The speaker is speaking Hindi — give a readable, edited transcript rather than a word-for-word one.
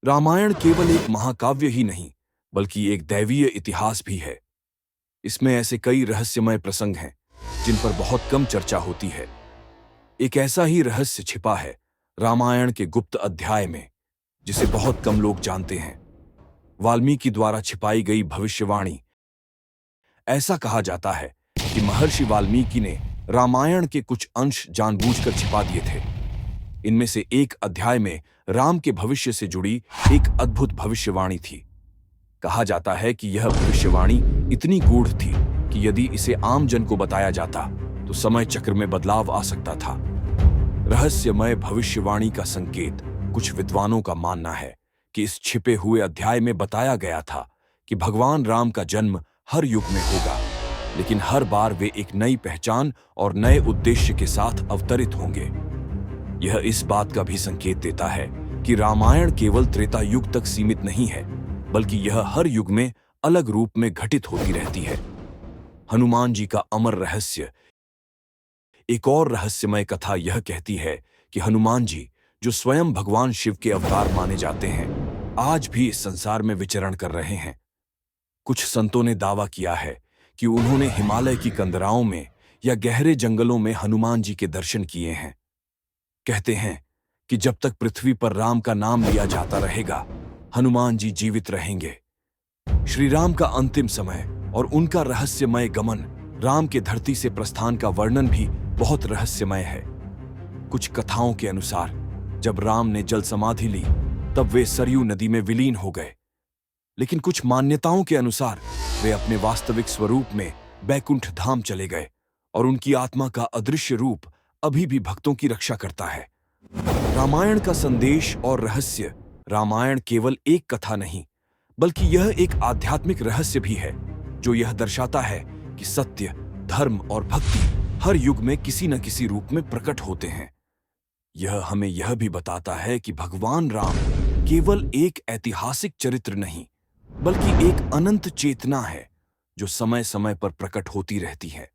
रामायण केवल एक महाकाव्य ही नहीं, बल्कि एक दैवीय इतिहास भी है। इसमें ऐसे कई रहस्यमय प्रसंग हैं जिन पर बहुत कम चर्चा होती है। एक ऐसा ही रहस्य छिपा है रामायण के गुप्त अध्याय में, जिसे बहुत कम लोग जानते हैं। वाल्मीकि द्वारा छिपाई गई भविष्यवाणी। ऐसा कहा जाता है कि महर्षि वाल्मीकि ने रामायण के कुछ अंश जानबूझकर छिपा दिए थे। इनमें से एक अध्याय में राम के भविष्य से जुड़ी एक अद्भुत भविष्यवाणी थी। कहा जाता है कि यह भविष्यवाणी इतनी गूढ़ थी कि यदि इसे आम जन को बताया जाता तो समय चक्र में बदलाव आ सकता था। रहस्यमय भविष्यवाणी का संकेत, कुछ विद्वानों का मानना है कि इस छिपे हुए अध्याय में बताया गया था कि भगवान राम का जन्म हर युग में होगा, लेकिन हर बार वे एक नई पहचान और नए उद्देश्य के साथ अवतरित होंगे। यह इस बात का भी संकेत देता है कि रामायण केवल त्रेता युग तक सीमित नहीं है, बल्कि यह हर युग में अलग रूप में घटित होती रहती है। हनुमान जी का अमर रहस्य। एक और रहस्यमय कथा यह कहती है कि हनुमान जी, जो स्वयं भगवान शिव के अवतार माने जाते हैं, आज भी इस संसार में विचरण कर रहे हैं। कुछ संतों ने दावा किया है कि उन्होंने हिमालय की कंदराओं में या गहरे जंगलों में हनुमान जी के दर्शन किए हैं। कहते हैं कि जब तक पृथ्वी पर राम का नाम लिया जाता रहेगा, हनुमान जी जीवित रहेंगे। श्री राम का अंतिम समय और उनका रहस्यमय गमन, राम के धरती से प्रस्थान का वर्णन भी बहुत रहस्यमय है। कुछ कथाओं के अनुसार जब राम ने जल समाधि ली, तब वे सरयू नदी में विलीन हो गए। लेकिन कुछ मान्यताओं के अनुसार वे अपने वास्तविक स्वरूप में बैकुंठ धाम चले गए और उनकी आत्मा का अदृश्य रूप अभी भी भक्तों की रक्षा करता है। रामायण का संदेश और रहस्य। रामायण केवल एक कथा नहीं, बल्कि यह एक आध्यात्मिक रहस्य भी है, जो यह दर्शाता है कि सत्य, धर्म और भक्ति हर युग में किसी न किसी रूप में प्रकट होते हैं। यह हमें यह भी बताता है कि भगवान राम केवल एक ऐतिहासिक चरित्र नहीं, बल्कि एक अनंत चेतना है जो समय समय पर प्रकट होती रहती है।